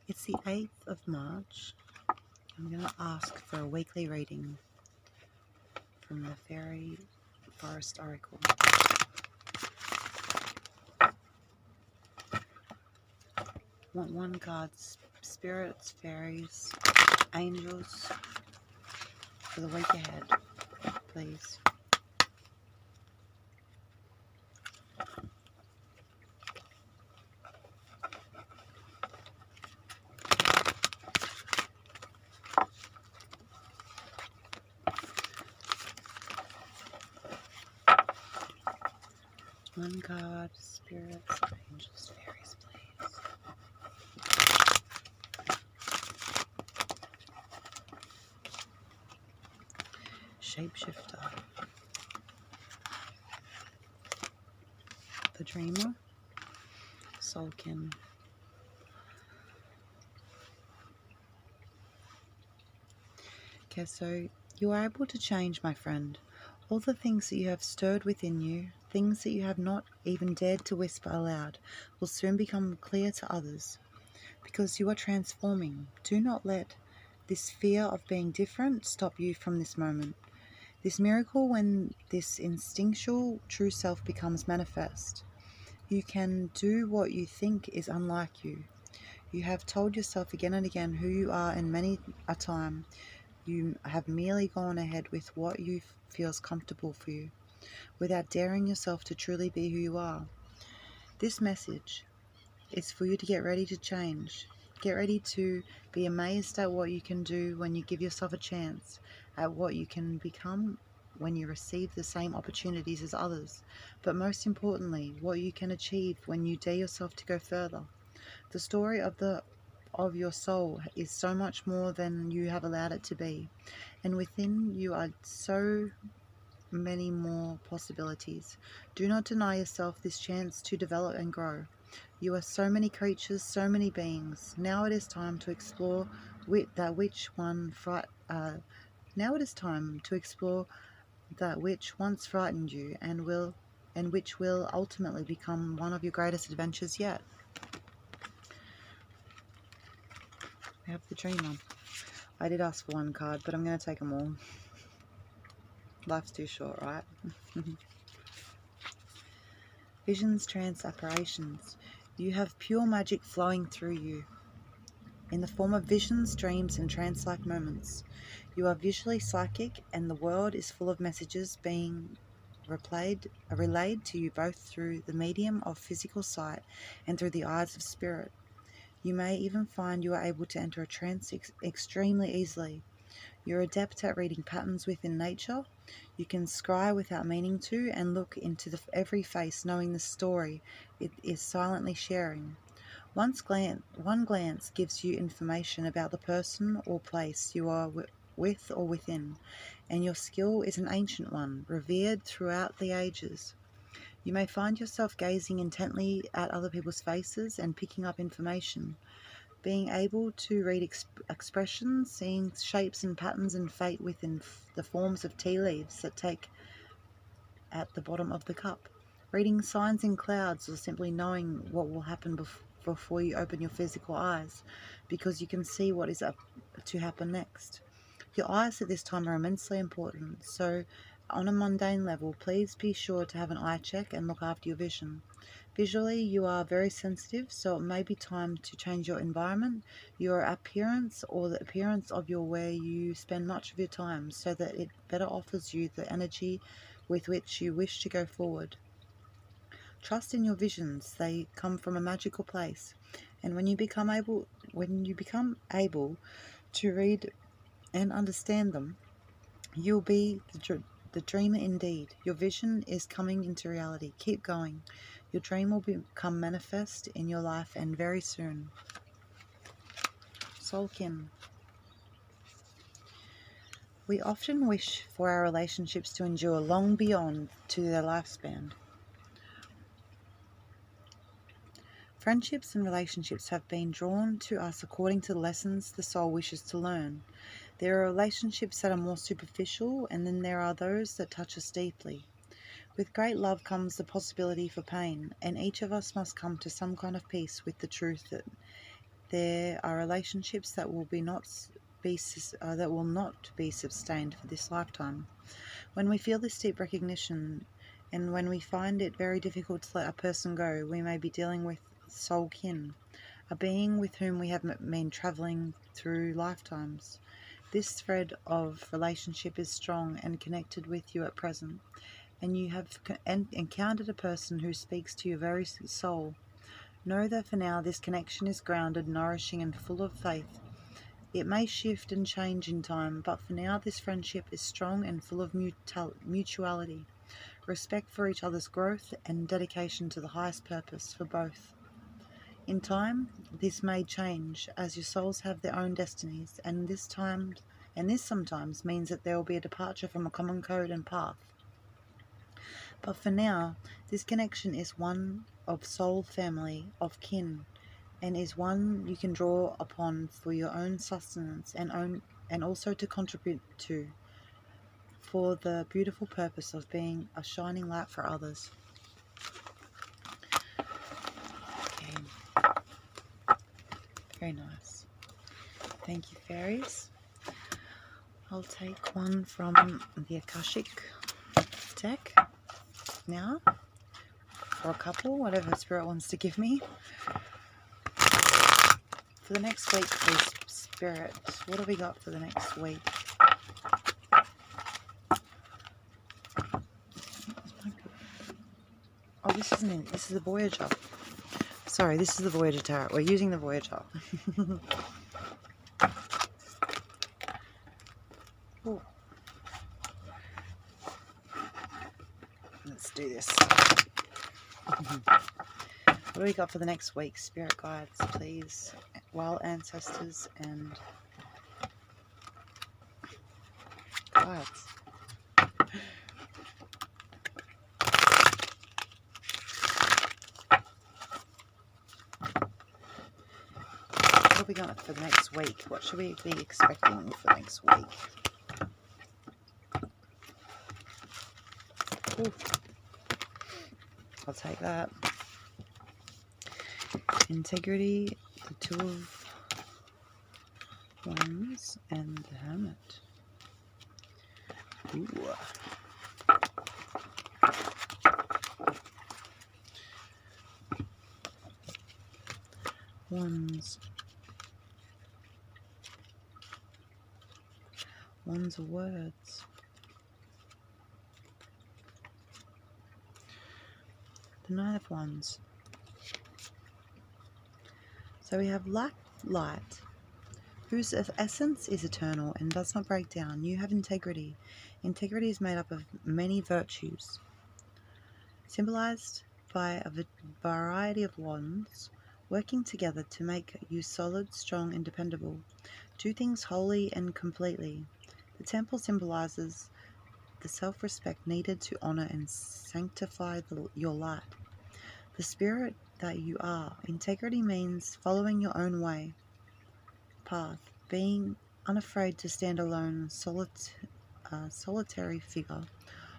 It's the 8th of March. I'm going to ask for a weekly reading from the Fairy Forest Oracle. Want one card, spirits, fairies, angels, for the week ahead, please. One card, spirits, angels, fairies, please. Shapeshifter. The Dreamer. Soulkin. Okay, so you are able to change, my friend. All the things that you have stirred within you, things that you have not even dared to whisper aloud, will soon become clear to others, because you are transforming. Do not let this fear of being different stop you from this moment. This miracle, when this instinctual true self becomes manifest, you can do what you think is unlike you. You have told yourself again and again who you are, and many a time you have merely gone ahead with what you feels comfortable for you, without daring yourself to truly be who you are. This message is for you to get ready to change. Get ready to be amazed at what you can do when you give yourself a chance, at what you can become when you receive the same opportunities as others, but most importantly, what you can achieve when you dare yourself to go further. The story of your soul is so much more than you have allowed it to be, and within you are so many more possibilities. Do not deny yourself this chance to develop and grow. You are so many creatures, so many beings. Now it is time to explore that which once frightened you, and which will ultimately become one of your greatest adventures yet. We have the Dreamer. I did ask for one card, but I'm going to take them all. Life's too short, right? Visions, trance, apparitions. You have pure magic flowing through you in the form of visions, dreams, and trance-like moments. You are visually psychic, and the world is full of messages being relayed to you both through the medium of physical sight and through the eyes of spirit. You may even find you are able to enter a trance extremely easily. You're adept at reading patterns within nature. You can scry without meaning to, and look into every face, knowing the story it is silently sharing. One glance gives you information about the person or place you are with or within, and your skill is an ancient one, revered throughout the ages. You may find yourself gazing intently at other people's faces and picking up information. Being able to read expressions, seeing shapes and patterns and fate within the forms of tea leaves that take at the bottom of the cup. Reading signs in clouds, or simply knowing what will happen before you open your physical eyes, because you can see what is up to happen next. Your eyes at this time are immensely important, so on a mundane level, please be sure to have an eye check and look after your vision. Visually, you are very sensitive, so it may be time to change your environment, your appearance, or the appearance of where you spend much of your time, so that it better offers you the energy with which you wish to go forward. Trust in your visions; they come from a magical place, and when you become able to read and understand them, you'll be the dreamer indeed. Your vision is coming into reality. Keep going. Your dream will become manifest in your life, and very soon. Soulkin. We often wish for our relationships to endure long beyond to their lifespan. Friendships and relationships have been drawn to us according to the lessons the soul wishes to learn. There are relationships that are more superficial, and then there are those that touch us deeply. With great love comes the possibility for pain, and each of us must come to some kind of peace with the truth that There are relationships that will not be sustained for this lifetime. When we feel this deep recognition, and when we find it very difficult to let a person go, we may be dealing with soul kin, a being with whom we have been travelling through lifetimes. This thread of relationship is strong and connected with you at present, and you have encountered a person who speaks to your very soul. Know that for now this connection is grounded, nourishing, and full of faith. It may shift and change in time, but for now this friendship is strong and full of mutuality, respect for each other's growth, and dedication to the highest purpose for both. In time, this may change, as your souls have their own destinies, and this sometimes means that there will be a departure from a common code and path. But for now, this connection is one of soul family, of kin, and is one you can draw upon for your own sustenance and also to contribute to, for the beautiful purpose of being a shining light for others. Okay. Very nice. Thank you, fairies. I'll take one from the Akashic deck now, or a couple, whatever Spirit wants to give me. For the next week, please, Spirit, what have we got for the next week? Oh, this isn't it. This is the Voyager. Sorry, this is the Voyager Tarot. We're using the Voyager. Ooh. Let's do this. What do we got for the next week? Spirit guides, please. Wild ancestors and guides. What have we got for the next week? What should we be expecting for next week? Ooh. I'll take that. Integrity, the Two of Wands, and the Hermit. Ooh. Wands. Wands are words. The Nine of Wands. So we have light, whose essence is eternal and does not break down. You have integrity. Integrity is made up of many virtues, symbolized by a variety of wands, working together to make you solid, strong, and dependable. Do things wholly and completely. The temple symbolizes the self-respect needed to honor and sanctify your light. The spirit that you are. Integrity means following your own way, path, being unafraid to stand alone, solitary figure,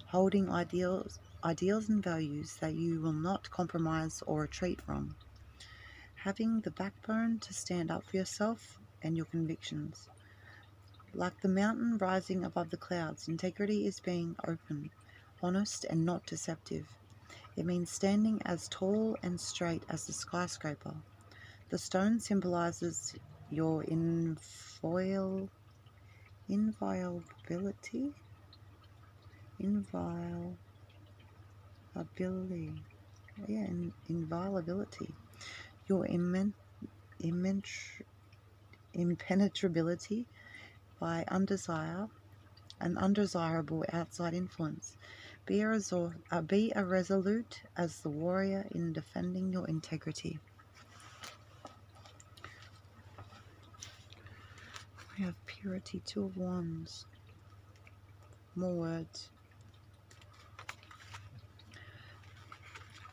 holding ideals and values that you will not compromise or retreat from, having the backbone to stand up for yourself and your convictions. Like the mountain rising above the clouds, integrity is being open, honest, and not deceptive. It means standing as tall and straight as the skyscraper. The stone symbolizes your inviolability. Inviolability. Your impenetrability by an undesirable outside influence. Be resolute as the warrior in defending your integrity. We have purity, Two of Wands. More words.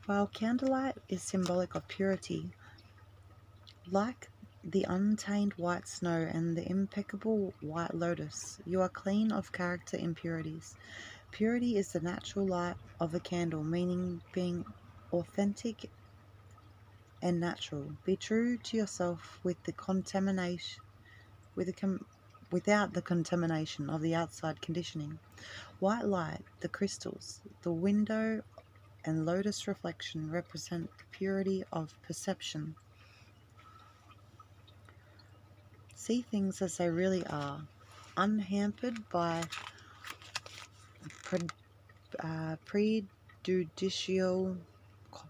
While candlelight is symbolic of purity, like the untainted white snow and the impeccable white lotus, you are clean of character impurities. Purity is the natural light of a candle, meaning being authentic and natural. Be true to yourself with the contamination, without the contamination of the outside conditioning. White light, the crystals, the window, and lotus reflection represent the purity of perception. See things as they really are, unhampered by prejudicial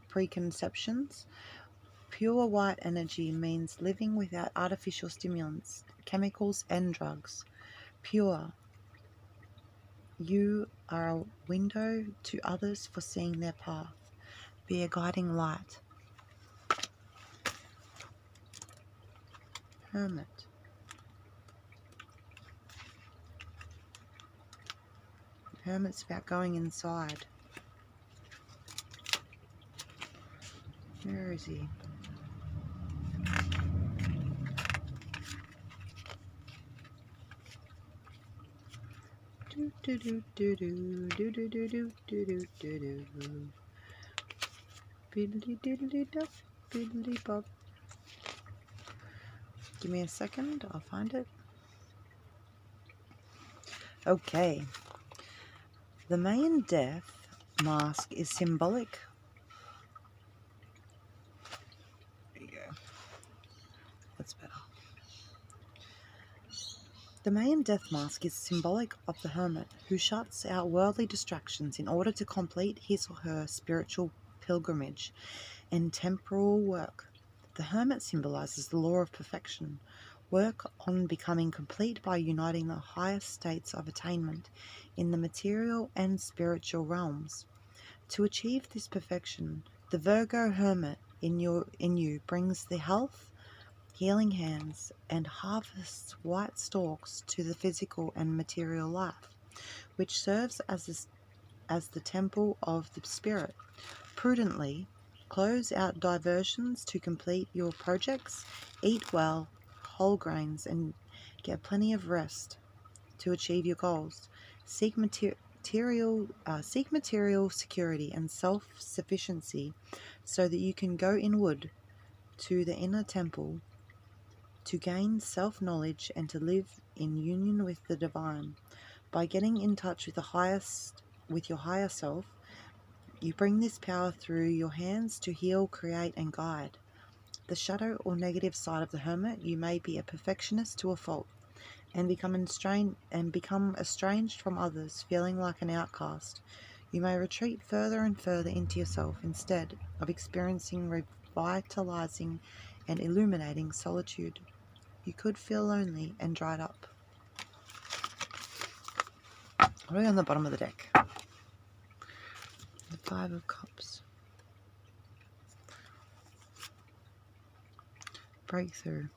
preconceptions. Pure white energy means living without artificial stimulants, chemicals, and drugs. Pure. You are a window to others for seeing their path. Be a guiding light. Hermit. Hermit's about going inside. Where is he? Do do do do do do do do do do do do do. Biddly diddly dup, biddly bop. Give me a second, I'll find it. Okay. The Mayan death mask is symbolic. There you go. That's better. The Mayan death mask is symbolic of the hermit who shuts out worldly distractions in order to complete his or her spiritual pilgrimage and temporal work. The hermit symbolizes the law of perfection, work on becoming complete by uniting the highest states of attainment in the material and spiritual realms. To achieve this perfection, the Virgo hermit in you brings the health, healing hands, and harvests white stalks to the physical and material life, which serves as the temple of the spirit. Prudently close out diversions to complete your projects, eat well, whole grains, and get plenty of rest to achieve your goals. Seek material security and self-sufficiency so that you can go inward to the inner temple to gain self-knowledge and to live in union with the divine. By getting in touch with your higher self, you bring this power through your hands to heal, create, and guide. The shadow or negative side of the hermit, you may be a perfectionist to a fault and become estranged from others, feeling like an outcast. You may retreat further and further into yourself instead of experiencing revitalizing and illuminating solitude. You could feel lonely and dried up. What are we on the bottom of the deck? The Five of Cups. Breakthrough.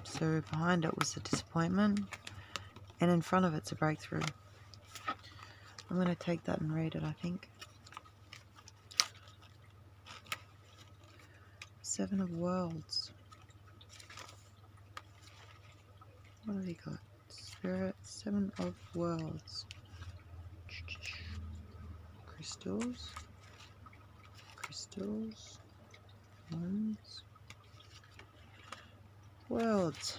So behind it was a disappointment, and in front of it's a breakthrough. I'm going to take that and read it, I think. Seven of Worlds. What have we got? Spirit, Seven of Worlds. Crystals. Crystals. Wands. Worlds.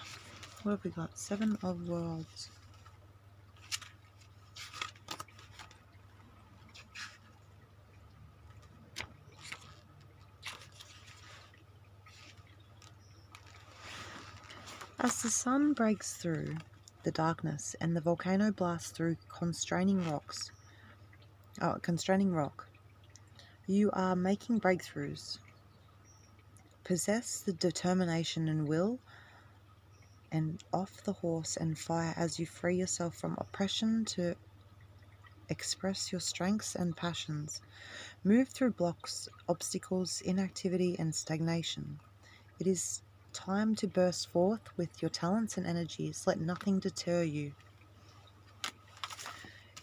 What have we got? Seven of Worlds. As the sun breaks through the darkness and the volcano blasts through constraining rock, you are making breakthroughs. Possess the determination and will, and off the horse and fire as you free yourself from oppression to express your strengths and passions. Move through blocks, obstacles, inactivity, and stagnation. It is time to burst forth with your talents and energies. Let nothing deter you.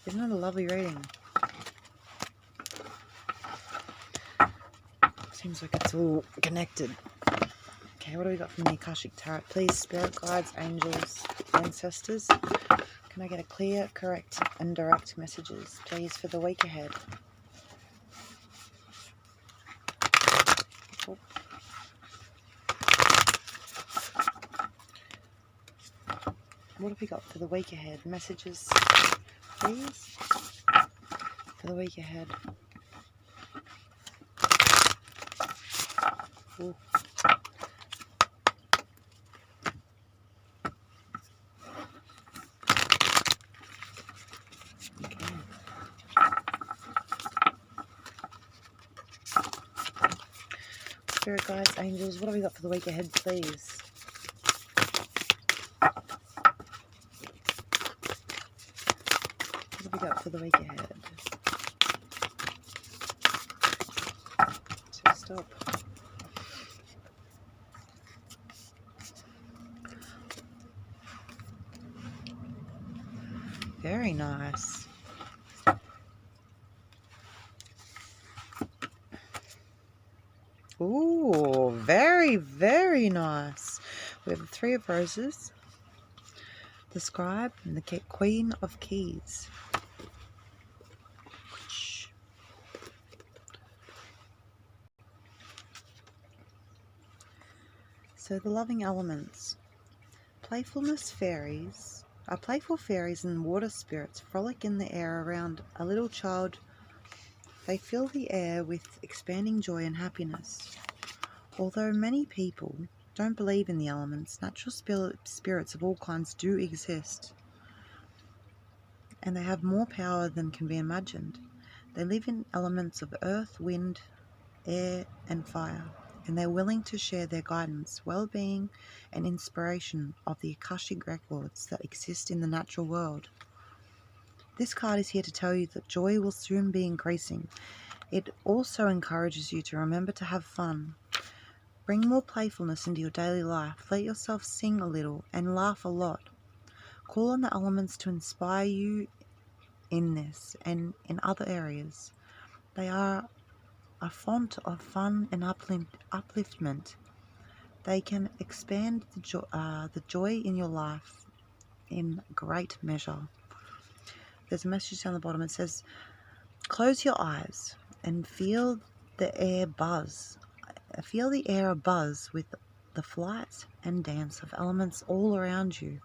Isn't it a lovely reading? Seems like it's all connected. Okay, what do we got from the Akashic Tarot? Please, spirit guides, angels, ancestors, can I get a clear, correct, and direct messages, please, for the week ahead? What have we got for the week ahead? Messages, please, for the week ahead. Ooh. Okay. Spirit guides, angels, what have we got for the week ahead, please? What have we got for the week ahead? So stop. Very nice. Ooh, very, very nice. We have the Three of Roses, the Scribe, and the Queen of Keys. So the loving elements. Playful fairies and water spirits frolic in the air around a little child. They fill the air with expanding joy and happiness. Although many people don't believe in the elements, natural spirits of all kinds do exist, and they have more power than can be imagined. They live in elements of earth, wind, air, and fire, and they're willing to share their guidance, well-being, and inspiration of the Akashic records that exist in the natural world. This card is here to tell you that joy will soon be increasing. It also encourages you to remember to have fun. Bring more playfulness into your daily life. Let yourself sing a little and laugh a lot. Call on the elements to inspire you in this and in other areas. They are a font of fun and upliftment. They can expand the joy in your life in great measure. There's a message down the bottom. It says, close your eyes and feel the air buzz. Feel the air abuzz with the flight and dance of elements all around you.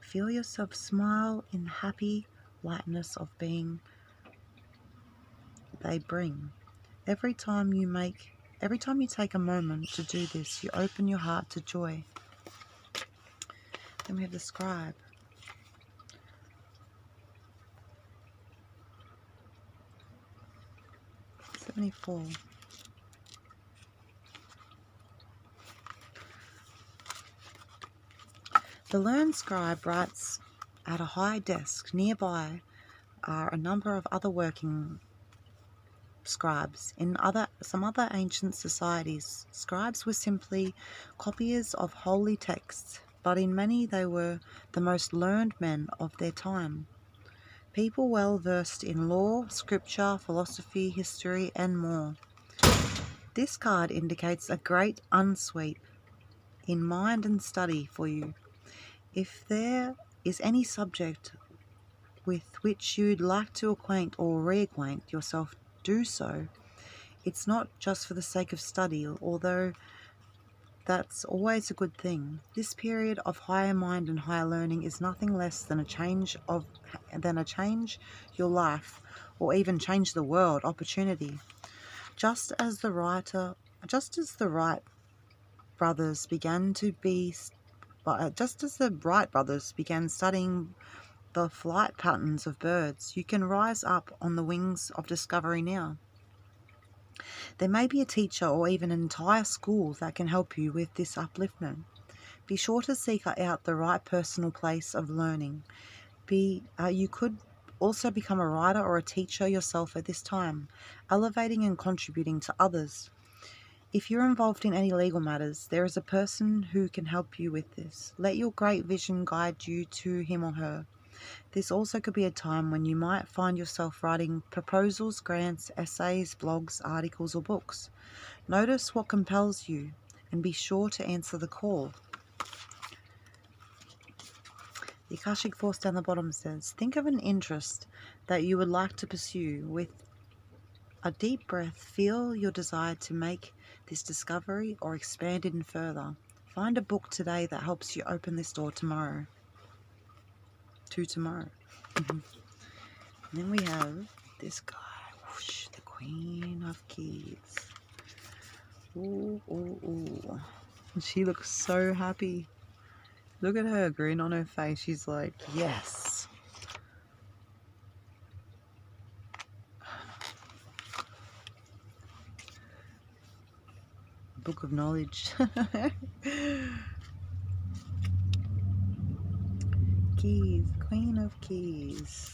Feel yourself smile in happy lightness of being they bring. Every time you take a moment to do this, you open your heart to joy. Then we have the Scribe. '74. The learned scribe writes at a high desk. Nearby are a number of other working scribes. In some other ancient societies, scribes were simply copiers of holy texts, but in many they were the most learned men of their time. People well versed in law, scripture, philosophy, history, and more. This card indicates a great unsweep in mind and study for you. If there is any subject with which you'd like to acquaint or reacquaint yourself, do so. It's not just for the sake of study, although that's always a good thing. This period of higher mind and higher learning is nothing less than a change your life, or even change the world opportunity. Just as the Wright brothers began studying the flight patterns of birds, you can rise up on the wings of discovery now. There may be a teacher or even an entire school that can help you with this upliftment. Be sure to seek out the right personal place of learning. You could also become a writer or a teacher yourself at this time, elevating and contributing to others. If you're involved in any legal matters, there is a person who can help you with this. Let your great vision guide you to him or her. This also could be a time when you might find yourself writing proposals, grants, essays, blogs, articles, or books. Notice what compels you and be sure to answer the call. The Akashic Force down the bottom says, think of an interest that you would like to pursue. With a deep breath, feel your desire to make this discovery or expand it further. Find a book today that helps you open this door tomorrow. to tomorrow. And then we have this guy, whoosh, the Queen of Keys. Ooh, ooh, ooh. And she looks so happy. Look at her grin on her face. She's like, yes. Book of Knowledge. Keys, Queen of Keys.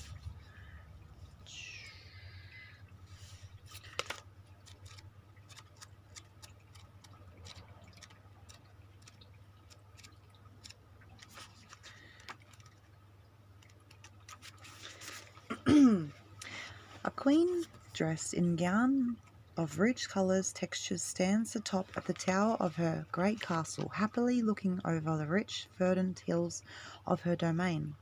A queen dressed in gown of rich colours, textures, stands atop at the tower of her great castle, happily looking over the rich, verdant hills of her domain.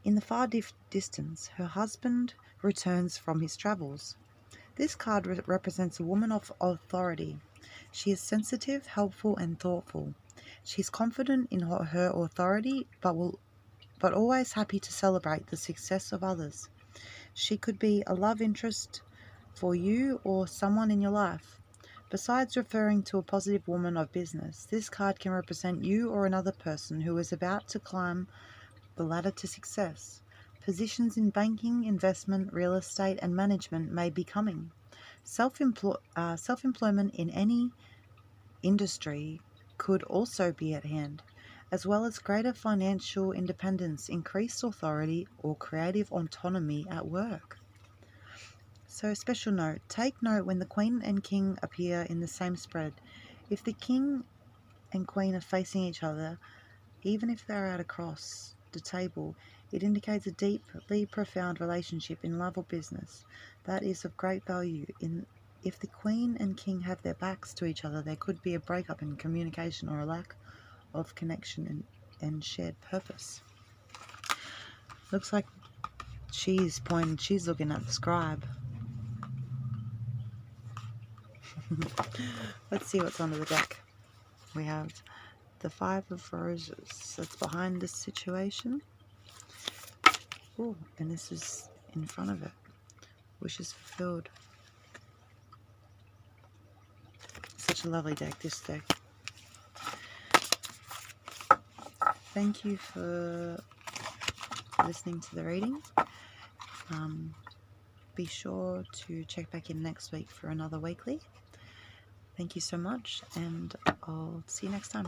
In the far distance, her husband returns from his travels. This card represents a woman of authority. She is sensitive, helpful, and thoughtful. She is confident in her authority, but always happy to celebrate the success of others. She could be a love interest for you or someone in your life. Besides referring to a positive woman of business, this card can represent you or another person who is about to climb the ladder to success. Positions in banking, investment, real estate, and management may be coming. Self-employment in any industry could also be at hand, as well as greater financial independence, increased authority, or creative autonomy at work. So, special note, take note when the Queen and King appear in the same spread. If the King and Queen are facing each other, even if they're out across the table, it indicates a deeply profound relationship in love or business that is of great value. If the Queen and King have their backs to each other, there could be a breakup in communication or a lack of connection and shared purpose. Looks like she's looking at the scribe. Let's see what's under the deck. We have the Five of Roses. That's behind this situation. Oh, and this is in front of it. Wishes fulfilled. Such a lovely deck, this deck. Thank you for listening to the reading. Be sure to check back in next week for another weekly. Thank you so much, and I'll see you next time.